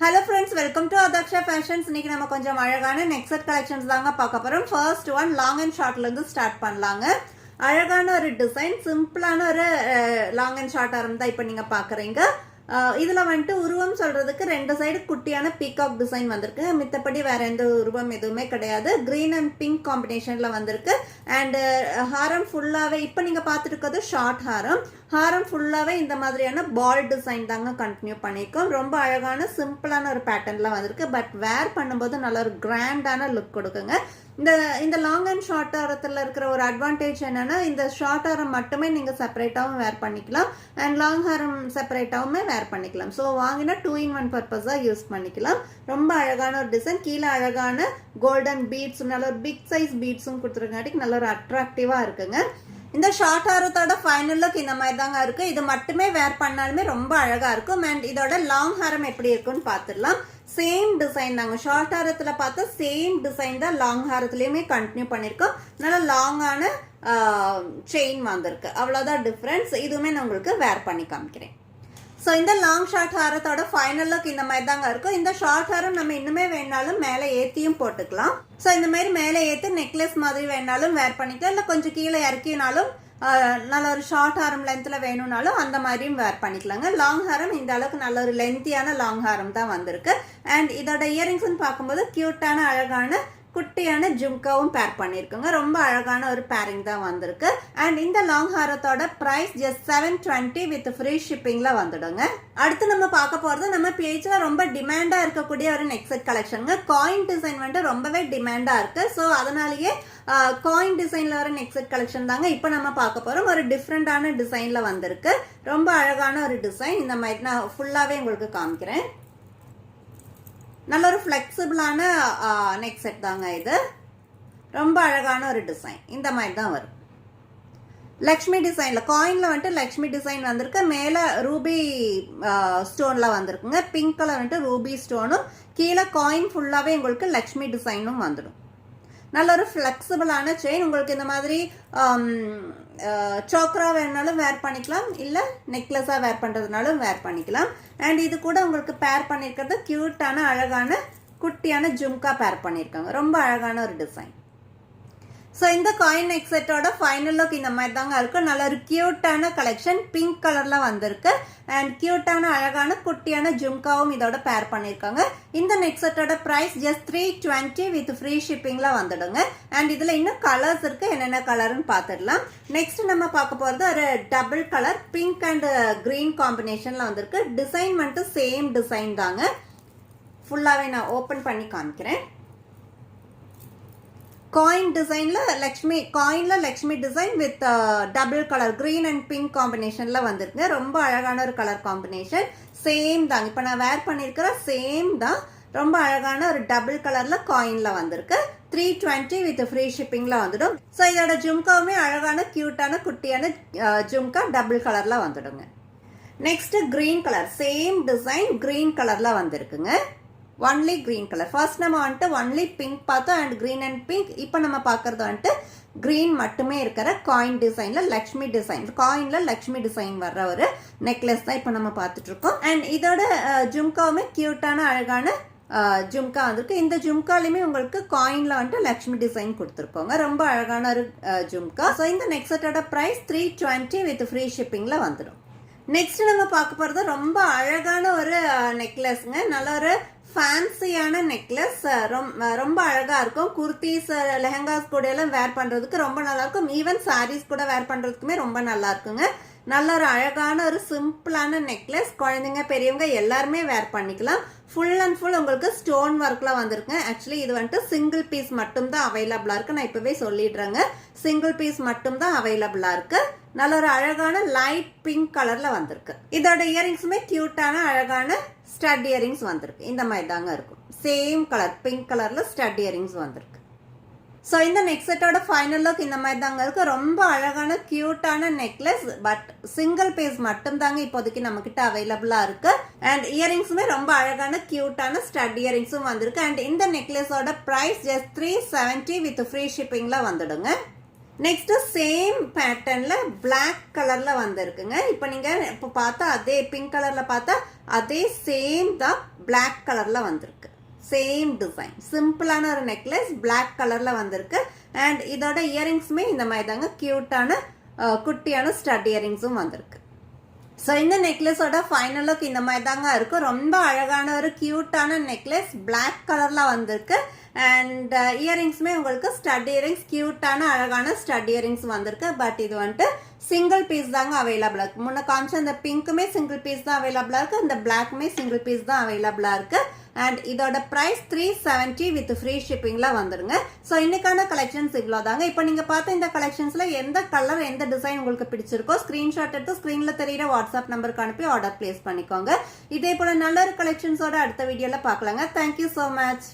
Hello friends, welcome to Adaksha Fashions. இன்னைக்கு நம்ம கொஞ்சம் அழகான neck set collections தாங்க பார்க்க போறோம். First one long and shortல இருந்து ஸ்டார்ட் பண்ணலாங்க. அழகான ஒரு டிசைன், சிம்பிளான ஒரு long and short ஆரம் தான் இப்போ நீங்க பார்க்கறீங்க. இதுல வந்துட்டு உருவம் சொல்றதுக்கு ரெண்டு சைடு குட்டியான பீகாக் டிசைன் வந்திருக்கு. மித்தபடி வேற எந்த உருவம் எதுவுமே கிடையாது. கிரீன் அண்ட் பிங்க் காம்பினேஷன்ல வந்திருக்கு. அண்ட் ஹாரம் ஃபுல்லாவே இப்போ நீங்க பார்த்துட்டு இருக்கிறது ஷார்ட் ஹாரம். ஹாரம் ஃபுல்லாவே இந்த மாதிரியான பால் டிசைன் தாங்க கண்டினியூ பண்ணியிருக்கோம். ரொம்ப அழகான சிம்பிளான ஒரு பேட்டர்ன்ல வந்திருக்கு. பட் வேர் பண்ணும்போது நல்ல ஒரு கிராண்டான லுக் கொடுக்குங்க. இந்த லாங் அண்ட் ஷார்ட் ஆரத்தில் இருக்கிற ஒரு அட்வான்டேஜ் என்னன்னா, இந்த ஷார்ட் ஆரம் மட்டுமே நீங்க செப்பரேட்டாகவும் வேர் பண்ணிக்கலாம் அண்ட் லாங் ஹாரம் செப்பரேட்டாவுமே வேர் பண்ணிக்கலாம். ஸோ வாங்கினா 2-in-1 பர்பஸா யூஸ் பண்ணிக்கலாம். ரொம்ப அழகான ஒரு டிசைன். கீழே அழகான கோல்டன் பீட்ஸ், நல்ல ஒரு பிக் சைஸ் பீட்ஸும் கொடுத்துருக்காட்டிக்கு நல்ல ஒரு அட்ராக்டிவா இருக்குங்க. இந்த ஷார்ட் ஹாரத்தோட ஃபைனல் லுக் இந்த மாதிரி தாங்க இருக்கு. இது மட்டுமே வேர் பண்ணாலுமே ரொம்ப அழகா இருக்கும். அண்ட் இதோட லாங் ஹாரம் எப்படி இருக்குன்னு பார்த்துடலாம். சேம் டிசைன் தாங்க. ஷார்ட் ஹாரத்துல பார்த்தா சேம் டிசைன் தான் லாங் ஹாரத்துலயுமே கண்டினியூ பண்ணிருக்கோம். நல்ல லாங்கான செயின் வந்திருக்கு. அவ்வளவுதான் டிஃபரன்ஸ். இதுவுமே நான் உங்களுக்கு வேர் பண்ணி காமிக்கிறேன். ஸோ இந்த லாங் ஷார்ட் ஹாரத்தோட ஃபைனல் லுக் இந்த மாதிரி தாங்க இருக்கும். இந்த ஷார்ட் ஹாரம் நம்ம இன்னுமே வேணாலும் மேலே ஏற்றியும் போட்டுக்கலாம். ஸோ இந்த மாதிரி மேலே ஏற்றி நெக்லஸ் மாதிரி வேணாலும் வேர் பண்ணிக்கலாம். இல்லை கொஞ்சம் கீழே இறக்கினாலும் நல்ல ஒரு ஷார்ட் ஹாரம் லென்த்ல வேணும்னாலும் அந்த மாதிரியும் வேர் பண்ணிக்கலாங்க. லாங் ஹாரம் இந்த அளவுக்கு நல்ல ஒரு லென்த்தியான லாங் ஹாரம் தான் வந்திருக்கு. அண்ட் இதோட இயரிங்ஸ் பார்க்கும்போது கியூட்டான அழகான குட்டியான ஜும்காவும் பேர் பண்ணிருக்குங்க. ரொம்ப அழகான ஒரு பேரிங் தான் வந்திருக்கு. அண்ட் இந்த லாங் ஹாரத்தோட பிரைஸ் ஜஸ்ட் 720 வித் ஃப்ரீ ஷிப்பிங்ல வந்துடுங்க. அடுத்து நம்ம பார்க்க போறது நம்ம பேஜ்ல ரொம்ப டிமாண்டா இருக்கக்கூடிய ஒரு நெக் செட் கலெக்ஷனுங்க. காயின் டிசைன் வந்துட்டு ரொம்பவே டிமாண்டா இருக்கு. ஸோ அதனாலேயே காயின் டிசைன்ல வர நெக் செட் கலெக்ஷன் தாங்க இப்போ நம்ம பார்க்க போறோம். ஒரு டிஃப்ரெண்டான டிசைன்ல வந்திருக்கு. ரொம்ப அழகான ஒரு டிசைன். இந்த மாதிரி நான் ஃபுல்லாவே உங்களுக்கு காமிக்கிறேன். நல்ல ஒரு ஃபிளெக்சிபிளான நெக் செட் தாங்க இது. ரொம்ப அழகான ஒரு டிசைன். இந்த மாதிரி தான் வரும். லக்ஷ்மி டிசைன்ல காயின்ல வந்துட்டு லக்ஷ்மி டிசைன் வந்திருக்கு. மேல ரூபி ஸ்டோன்ல வந்திருக்குங்க. பிங்க் கலர் வந்துட்டு ரூபி ஸ்டோனும், கீழே காயின் ஃபுல்லாவே உங்களுக்கு லக்ஷ்மி டிசைனும் வந்துடும். நல்ல ஒரு ஃபிளெக்சிபிளான செயின். உங்களுக்கு இந்த மாதிரி சோக்ரா வேணாலும் வேர் பண்ணிக்கலாம், இல்லை நெக்லஸா வேர் பண்றதுனாலும் வேர் பண்ணிக்கலாம். அண்ட் இது கூட உங்களுக்கு பேர் பண்ணிருக்கிறது கியூட்டான அழகான குட்டியான ஜும்கா பேர் பண்ணிருக்காங்க. ரொம்ப அழகான ஒரு டிசைன். ஸோ இந்த காயின் நெக் செட்டோட ஃபைனல் லுக் இந்த மாதிரி தாங்க இருக்கும். நல்ல ஒரு கியூட்டான கலெக்ஷன். பிங்க் கலர்ல வந்திருக்கு. அண்ட் கியூட்டான அழகான குட்டியான ஜும்காவும் இதோட பேர் பண்ணிருக்காங்க. இந்த நெக் செட்டோட பிரைஸ் ஜஸ்ட் 320 வித் ஃப்ரீ ஷிப்பிங்ல வந்துடுங்க. அண்ட் இதுல இன்னும் கலர்ஸ் இருக்கு. என்னென்ன கலர்னு பார்த்துடலாம். நெக்ஸ்ட் நம்ம பார்க்க போறது ஒரு double colour pink and green காம்பினேஷன்ல வந்திருக்கு. டிசைன் மட்டும் சேம் டிசைன் தாங்க. ஃபுல்லாவே நான் ஓபன் பண்ணி காமிக்கிறேன். காயின் டிசைன்ல Lakshmi design with double colour green and pink காம்பினேஷன்ல வந்திருக்கு. ரொம்ப அழகான ஒரு கலர் காம்பினேஷன். சேம் தாங்க. இப்ப நான் வேர் பண்ணிருக்கிற சேம் தான். ரொம்ப அழகான ஒரு டபுள் கலர்ல காயின்ல வந்திருக்கு. 320 வித் ஃப்ரீ ஷிப்பிங்ல வந்துடும். ஸோ இதோட ஜும்காவுமே அழகான கியூட்டான குட்டியான ஜும்கா டபுள் கலர்ல வந்துடுங்க. Next green colour same design green கலர்ல வந்திருக்குங்க. Only green colour. ஃபர்ஸ்ட் நம்ம வந்துட்டு ஒன்லி பிங்க் பார்த்தோம் அண்ட் கிரீன் அண்ட் பிங்க். இப்போ நம்ம பார்க்கறது வந்துட்டு கிரீன் மட்டுமே இருக்கிற காயின் டிசைன்ல லக்ஷ்மி டிசைன், காயின்ல லக்ஷ்மி டிசைன் வர்ற ஒரு நெக்லஸ் தான் இப்போ நம்ம பார்த்துட்டு இருக்கோம். அண்ட் இதோட ஜும்காவுமே கியூட்டான அழகான ஜும்கா வந்திருக்கு. இந்த ஜும்காலையுமே உங்களுக்கு காயின்ல வந்துட்டு லக்ஷ்மி டிசைன் கொடுத்துருக்கோங்க. ரொம்ப அழகான ஒரு ஜும்கா. ஸோ இந்த நெக் செட்டோட பிரைஸ் 320 வித் ஃப்ரீ ஷிப்பிங்ல வந்துடும். நெக்ஸ்ட் நம்ம பார்க்க போறது ரொம்ப அழகான ஒரு நெக்லஸ்ங்க. நல்ல ஒரு ஃபேன்சியான நெக்லஸ். ரொம்ப அழகா இருக்கும். குர்த்திஸ், லெஹங்காஸ் கூட எல்லாம் வேர் பண்றதுக்கு ரொம்ப நல்லா இருக்கும். ஈவன் சாரீஸ் கூட வேர் பண்றதுக்குமே ரொம்ப நல்லா இருக்குங்க. நல்ல ஒரு அழகான ஒரு சிம்பிளான நெக்லஸ். குழந்தைங்க பெரியவங்க எல்லாருமே வேர் பண்ணிக்கலாம். ஃபுல் அண்ட் ஃபுல் உங்களுக்கு ஸ்டோன் ஒர்க்ல வந்திருக்கு. ஆக்சுவலி இது வந்துட்டு சிங்கிள் பீஸ் மட்டும் தான் அவைலபிளா இருக்கு. நான் இப்பவே சொல்லிடுறேங்க, சிங்கிள் பீஸ் மட்டும் தான் அவைலபிளா இருக்கு. நல்ல ஒரு அழகான லைட் பிங்க் கலர்ல வந்திருக்கு. இதோட இயரிங்ஸுமே கியூட்டான அழகான ஸ்டட் இயரிங்ஸ் வந்திருக்கு. இந்த மாதிரி தாங்க இருக்கும். சேம் கலர் பிங்க் கலர்ல ஸ்டட் இயரிங்ஸ் வந்திருக்கு. ஸோ இந்த நெக் செட்டோட ஃபைனல் லுக் இந்த மாதிரி தாங்க இருக்கு. ரொம்ப அழகான கியூட்டான நெக்லஸ். பட் சிங்கிள் பீஸ் மட்டும் தாங்க இப்போதைக்கு நம்ம கிட்ட அவைலபிளா இருக்கு. அண்ட் இயரிங்ஸுமே ரொம்ப அழகான கியூட்டான ஸ்டட் இயரிங்ஸும் வந்திருக்கு. அண்ட் இந்த நெக்லஸோட பிரைஸ் ஜஸ்ட் 370 வித் ஃப்ரீ ஷிப்பிங்ல வந்துடுங்க. நெக்ஸ்ட் சேம் பேட்டர்ன்ல பிளாக் கலர்ல வந்திருக்குங்க. இப்போ நீங்க இப்போ பார்த்தா அதே பிங்க் கலர்ல பார்த்தா அதே சேம் தான் பிளாக் கலர்ல வந்திருக்கு. சேம் டிசைன் சிம்பிளான ஒரு நெக்லஸ் பிளாக் கலர்ல வந்திருக்கு. அண்ட் இதோட இயரிங்ஸுமே இந்த மாதிரி தாங்க கியூட்டான குட்டியான ஸ்டட் இயரிங்ஸும் வந்திருக்கு. ஸோ இந்த நெக்லஸோட ஃபைனல் லுக் இந்த மாதிரி தாங்க இருக்கும். ரொம்ப அழகான ஒரு கியூட்டான நெக்லஸ் பிளாக் கலர்ல வந்திருக்கு. அண்ட் இயரிங்ஸுமே உங்களுக்கு ஸ்டட் இயரிங்ஸ் கியூட்டான அழகான ஸ்டட் இயரிங்ஸ் வந்திருக்கு. பட் இது வந்துட்டு சிங்கிள் பீஸ் தாங்க அவைலபிளா இருக்கு. முன்ன காமிச்ச இந்த பிங்க்குமே சிங்கிள் பீஸ் தான் அவைலபிளா இருக்கு. இந்த பிளாக்குமே சிங்கிள் பீஸ் தான் அவைலபிளா இருக்கு. அண்ட் இதோட பிரைஸ் 370 வித் ஃப்ரீ ஷிப்பிங்ல வந்துருங்க. ஸோ இன்னைக்கான கலெக்ஷன்ஸ் இவ்வளோ தாங்க. இப்போ நீங்க பார்த்த இந்த கலெக்ஷன்ஸ்ல எந்த கலர் எந்த டிசைன் உங்களுக்கு பிடிச்சிருக்கோ ஸ்கிரீன்ஷாட் எடுத்து ஸ்கிரீன்ல தெரியுற வாட்ஸ்அப் நம்பருக்கு அனுப்பி ஆர்டர் பிளேஸ் பண்ணிக்கோங்க. இதே போல நல்ல ஒரு கலெக்ஷன்ஸோட அடுத்த வீடியோல பார்க்கலாங்க. Thank you so much.